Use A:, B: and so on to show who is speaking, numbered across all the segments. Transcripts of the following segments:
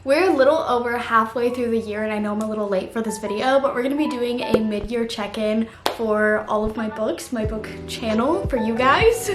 A: We're a little over halfway through the year and I know I'm a little late for this video, but we're gonna be doing a mid-year check-in for all of my books, my book channel for you guys.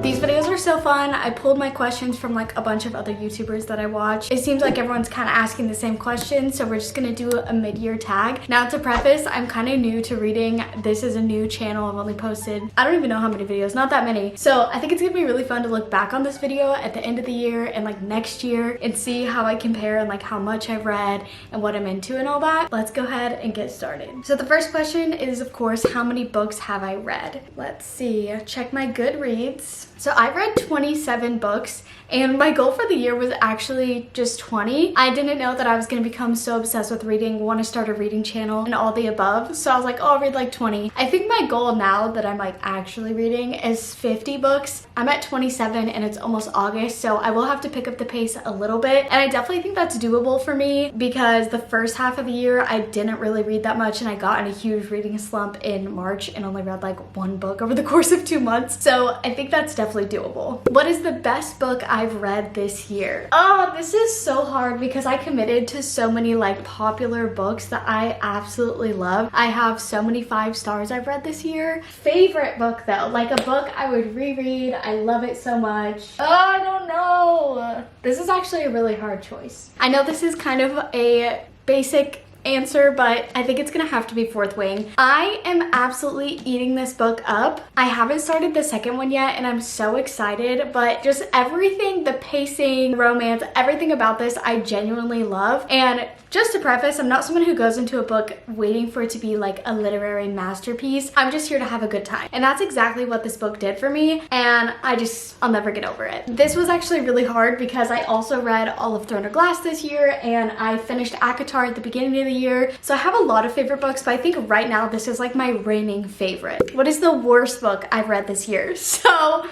A: These videos are so fun. I pulled my questions from like a bunch of other YouTubers that I watch. It seems like everyone's kind of asking the same questions, so we're just gonna do a mid-year tag. Now to preface, I'm kind of new to reading. This is a new channel. I've only posted, I don't even know how many videos, not that many. So I think it's gonna be really fun to look back on this video at the end of the year and like next year and see how I compare and like how much I've read and what I'm into and all that. Let's go ahead and get started. So the first question is, of course, how many books have I read? Let's see, check my Goodreads. So I read 27 books and my goal for the year was actually just 20. I didn't know that I was going to become so obsessed with reading, want to start a reading channel and all the above. So I was like, oh, I'll read like 20. I think my goal now that I'm like actually reading is 50 books. I'm at 27 and it's almost August, so I will have to pick up the pace a little bit. And I definitely think that's doable for me because the first half of the year I didn't really read that much and I got in a huge reading slump in March and only read like one book over the course of 2 months. So I think that's definitely doable. What is the best book I've read this year? Oh, this is so hard because I committed to so many like popular books that I absolutely love. I have so many 5 stars I've read this year. Favorite book though, like a book I would reread. I love it so much. Oh, I don't know. This is actually a really hard choice. I know this is kind of a basic answer, but I think it's gonna have to be Fourth Wing. I am absolutely eating this book up. I haven't started the second one yet and I'm so excited, but just everything, the pacing, romance, everything about this I genuinely love. And just to preface, I'm not someone who goes into a book waiting for it to be like a literary masterpiece. I'm just here to have a good time. And that's exactly what this book did for me. And I'll never get over it. This was actually really hard because I also read all of Throne of Glass this year and I finished ACOTAR at the beginning of the year. So I have a lot of favorite books, but I think right now this is like my reigning favorite. What is the worst book I've read this year? So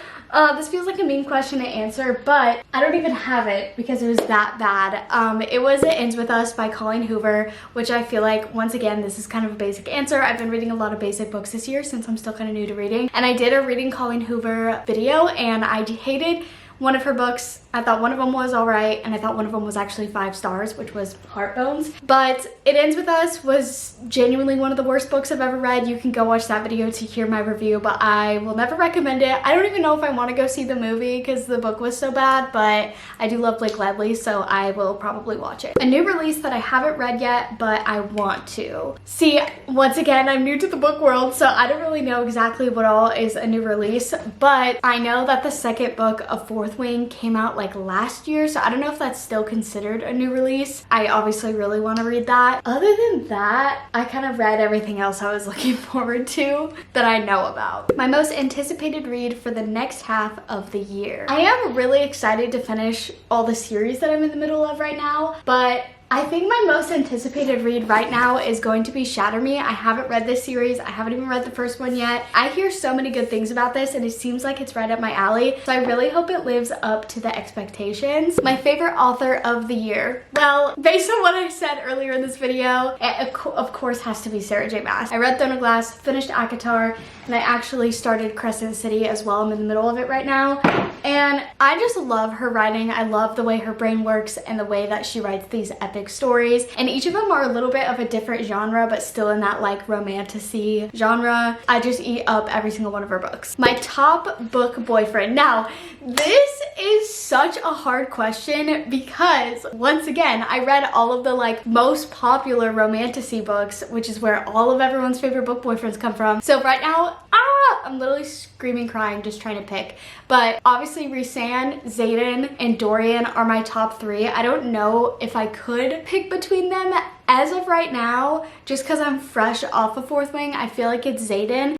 A: this feels like a mean question to answer, but I don't even have it because it was that bad. It was It Ends With Us by Colleen Hoover, which I feel like, once again, this is kind of a basic answer. I've been reading a lot of basic books this year since I'm still kind of new to reading. And I did a Reading Colleen Hoover video and I hated one of her books. I thought one of them was all right, and I thought one of them was actually 5 stars, which was Heartbones. But It Ends With Us was genuinely one of the worst books I've ever read. You can go watch that video to hear my review, but I will never recommend it. I don't even know if I want to go see the movie because the book was so bad, but I do love Blake Lively, so I will probably watch it. A new release that I haven't read yet, but I want to. See, once again, I'm new to the book world, so I don't really know exactly what all is a new release, but I know that the second book of Fourth Wing came out like last year, so I don't know if that's still considered a new release. I obviously really want to read that. Other than that, I kind of read everything else I was looking forward to that I know about. My most anticipated read for the next half of the year. I am really excited to finish all the series that I'm in the middle of right now, but I think my most anticipated read right now is going to be Shatter Me. I haven't read this series. I haven't even read the first one yet. I hear so many good things about this and it seems like it's right up my alley. So I really hope it lives up to the expectations. My favorite author of the year. Well, based on what I said earlier in this video, it of course has to be Sarah J. Maas. I read Throne of Glass, finished ACOTAR, and I actually started Crescent City as well. I'm in the middle of it right now. And I just love her writing. I love the way her brain works and the way that she writes these epic stories, and each of them are a little bit of a different genre but still in that like romantasy genre. I just eat up every single one of her books. My top book boyfriend. Now this is such a hard question because once again I read all of the like most popular romantasy books, which is where all of everyone's favorite book boyfriends come from. So right now I'm literally screaming, crying, just trying to pick. But obviously Rhysand, Xaden, and Dorian are my top 3. I don't know if I could pick between them as of right now, just because I'm fresh off of Fourth Wing. I feel like it's Xaden.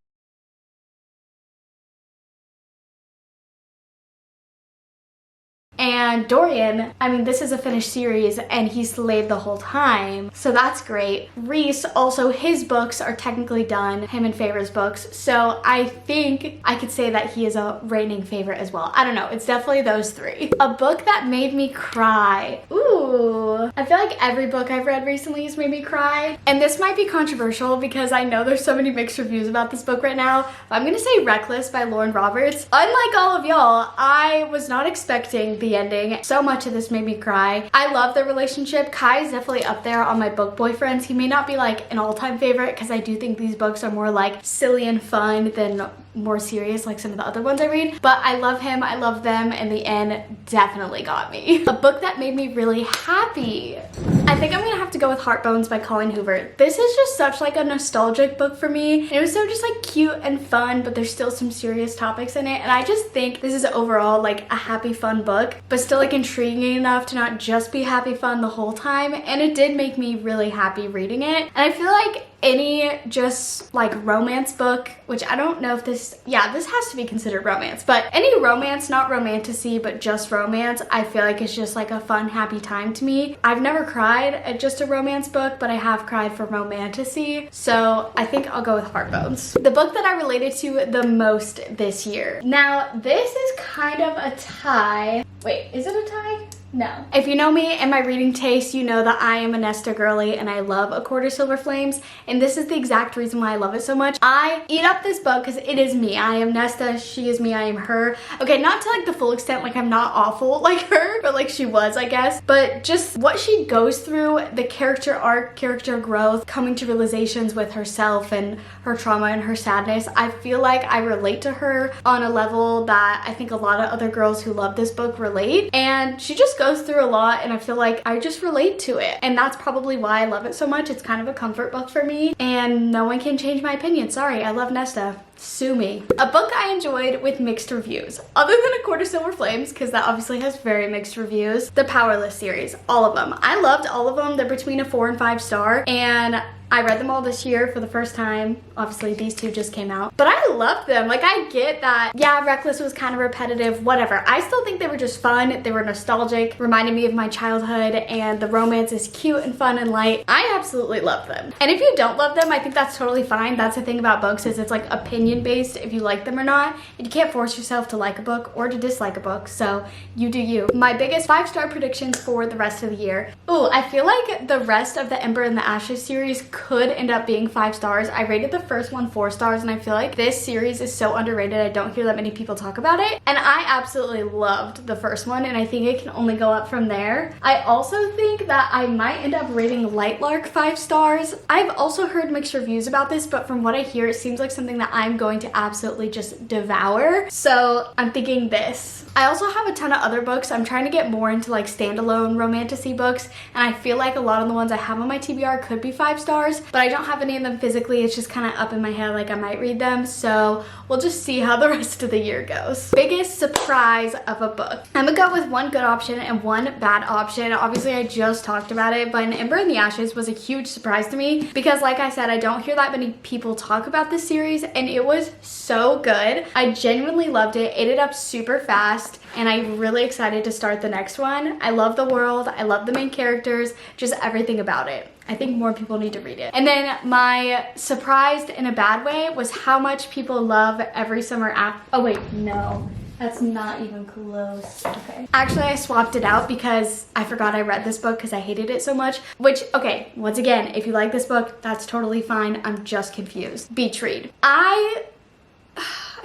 A: And Dorian, I mean, this is a finished series and he slayed the whole time, so that's great. Rhys, also his books are technically done, him and Favor's books, so I think I could say that he is a reigning favorite as well. I don't know, it's definitely those 3. A book that made me cry. Ooh, Ooh. I feel like every book I've read recently has made me cry. And this might be controversial because I know there's so many mixed reviews about this book right now. But I'm gonna say Reckless by Lauren Roberts. Unlike all of y'all, I was not expecting the ending. So much of this made me cry. I love their relationship. Kai is definitely up there on my book boyfriends. He may not be like an all-time favorite because I do think these books are more like silly and fun than more serious like some of the other ones I read, but I love him, I love them, and the end definitely got me. A book that made me really happy. I think I'm gonna have to go with Heartbones by Colleen Hoover. This is just such like a nostalgic book for me. It was so just like cute and fun, but there's still some serious topics in it, and I just think this is overall like a happy fun book, but still like intriguing enough to not just be happy fun the whole time, and it did make me really happy reading it. And I feel like any just like romance book, which I don't know if this has to be considered romance, but any romance, not romantasy, but just romance, I feel like it's just like a fun, happy time to me. I've never cried at just a romance book, but I have cried for romantasy, so I think I'll go with Heartbones. The book that I related to the most this year. Now, this is kind of a tie. Wait, is it a tie? No. If you know me and my reading taste, you know that I am a Nesta girly and I love A Quarter Silver Flames, and this is the exact reason why I love it so much. I eat up this book because it is me. I am Nesta, she is me, I am her. Okay, not to like the full extent, like I'm not awful like her, but like she was, I guess. But just what she goes through, the character arc, character growth, coming to realizations with herself and her trauma and her sadness, I feel like I relate to her on a level that I think a lot of other girls who love this book relate. And she just goes through a lot, and I feel like I just relate to it, and that's probably why I love it so much. It's kind of a comfort book for me, and no one can change my opinion. Sorry, I love Nesta. Sue me. A book I enjoyed with mixed reviews, other than A Quarter Silver Flames, because that obviously has very mixed reviews, the Powerless series, all of them. I loved all of them. They're between a 4 and 5 star, and I read them all this year for the first time. Obviously, these two just came out, but I loved them. Like, I get that, yeah, Reckless was kind of repetitive, whatever. I still think they were just fun. They were nostalgic, reminded me of my childhood, and the romance is cute and fun and light. I absolutely love them. And if you don't love them, I think that's totally fine. That's the thing about books, is it's like opinion based if you like them or not. And you can't force yourself to like a book or to dislike a book, so you do you. My biggest 5-star predictions for the rest of the year. Ooh, I feel like the rest of the Ember and the Ashes series could end up being 5 stars. I rated the first one 4 stars, and I feel like this series is so underrated. I don't hear that many people talk about it, and I absolutely loved the first one, and I think it can only go up from there. I also think that I might end up rating Lightlark 5 stars. I've also heard mixed reviews about this, but from what I hear, it seems like something that I'm going to absolutely just devour, so I'm thinking this. I also have a ton of other books. I'm trying to get more into like standalone romantasy books, and I feel like a lot of the ones I have on my TBR could be 5 stars, but I don't have any of them physically. It's just kind of up in my head, like I might read them, so we'll just see how the rest of the year goes. Biggest surprise of a book. I'm gonna go with one good option and one bad option. Obviously, I just talked about it, but Ember and the Ashes was a huge surprise to me because, like I said, I don't hear that many people talk about this series, and it was so good. I genuinely loved it. Ate it up super fast, and I'm really excited to start the next one. I love the world. I love the main characters, just everything about it. I think more people need to read it. And then my surprised in a bad way was how much people love Every Summer After. Oh wait, no. That's not even close. Okay. Actually, I swapped it out because I forgot I read this book because I hated it so much. Which, okay, once again, if you like this book, that's totally fine. I'm just confused. Beach read. I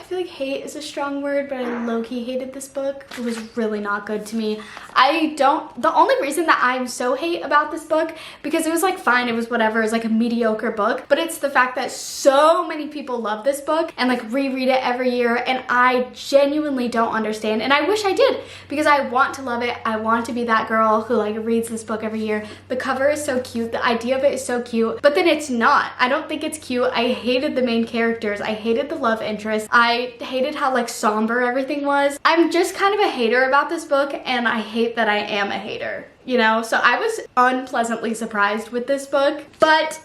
A: feel like hate is a strong word, but I low-key hated this book. It was really not good to me. The only reason that I'm so hate about this book, because it was like fine, it was whatever, it was like a mediocre book, but it's the fact that so many people love this book and like reread it every year, and I genuinely don't understand, and I wish I did, because I want to love it. I want to be that girl who like reads this book every year. The cover is so cute, the idea of it is so cute, but then it's not. I don't think it's cute. I hated the main characters. I hated the love interest. I hated how like somber everything was. I'm just kind of a hater about this book, and I hate that I am a hater, you know? So I was unpleasantly surprised with this book, but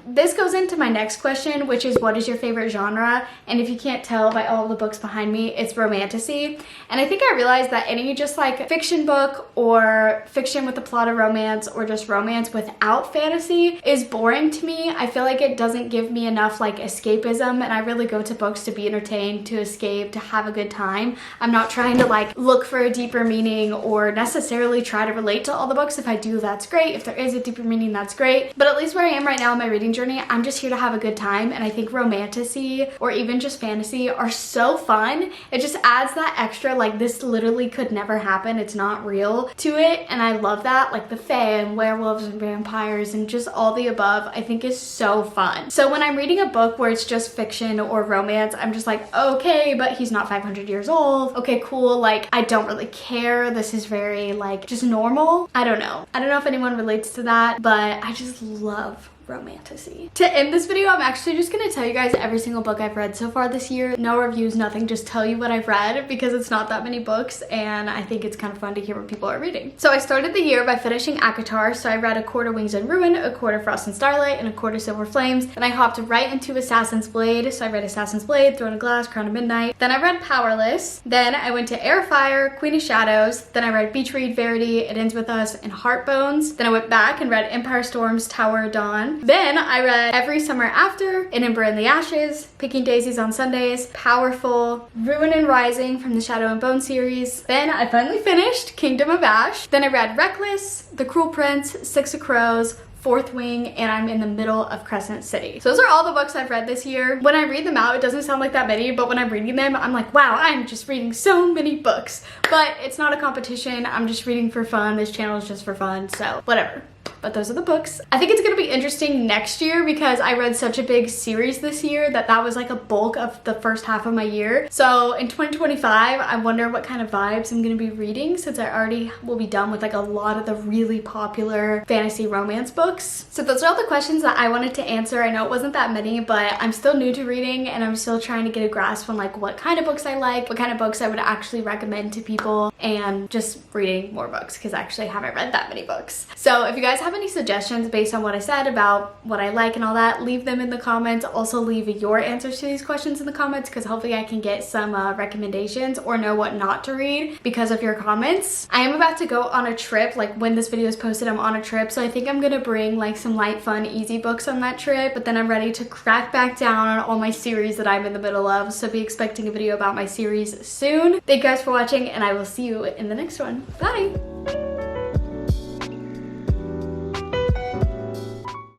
A: this goes into my next question, which is what is your favorite genre? And if you can't tell by all the books behind me, it's romantasy. And I think I realized that any just like fiction book or fiction with a plot of romance or just romance without fantasy is boring to me. I feel like it doesn't give me enough like escapism, and I really go to books to be entertained, to escape, to have a good time. I'm not trying to like look for a deeper meaning or necessarily try to relate to all the books. If I do, that's great. If there is a deeper meaning, that's great. But at least where I am right now in my reading journey, I'm just here to have a good time. And I think romantasy or even just fantasy are so fun. It just adds that extra like this literally could never happen, it's not real to it. And I love that, like the fae and werewolves and vampires and just all the above, I think is so fun. So when I'm reading a book where it's just fiction or romance, I'm just like, okay, but he's not 500 years old. Okay, cool. Like I don't really care. This is very like just normal. I don't know if anyone relates to that, but I just love romantasy. To end this video, I'm actually just gonna tell you guys every single book I've read so far this year. No reviews, nothing, just tell you what I've read because it's not that many books and I think it's kind of fun to hear what people are reading. So I started the year by finishing ACOTAR, so I read A Court of Wings and Ruin, A Court of Frost and Starlight, and A Court of Silver Flames. Then I hopped right into Assassin's Blade, so I read Assassin's Blade, Throne of Glass, Crown of Midnight. Then I read Powerless. Then I went to Air Fire, Queen of Shadows. Then I read Beach Read, Verity, It Ends With Us, and Heartbones. Then I went back and read Empire Storms, Tower of Dawn. Then I read Every Summer After, An Ember in the Ashes, Picking Daisies on Sundays, Powerful, Ruin and Rising from the Shadow and Bone series. Then I finally finished Kingdom of Ash. Then I read Reckless, The Cruel Prince, Six of Crows, Fourth Wing, and I'm in the middle of Crescent City. So those are all the books I've read this year. When I read them out, it doesn't sound like that many, but when I'm reading them, I'm like, wow, I'm just reading so many books. But it's not a competition. I'm just reading for fun. This channel is just for fun, so whatever. But those are the books. I think it's gonna be interesting next year because I read such a big series this year that was like a bulk of the first half of my year. So in 2025, I wonder what kind of vibes I'm gonna be reading since I already will be done with like a lot of the really popular fantasy romance books. So those are all the questions that I wanted to answer. I know it wasn't that many, but I'm still new to reading and I'm still trying to get a grasp on like what kind of books I like, what kind of books I would actually recommend to people, and just reading more books because I actually haven't read that many books. So if you guys have any suggestions based on what I said about what I like and all that, leave them in the comments. Also leave your answers to these questions in the comments because hopefully I can get some recommendations or know what not to read because of your comments. I am about to go on a trip. Like when this video is posted, I'm on a trip, so I think I'm gonna bring like some light, fun, easy books on that trip, but then I'm ready to crack back down on all my series that I'm in the middle of, so be expecting a video about my series soon. Thank you guys for watching and I will see you in the next one. Bye!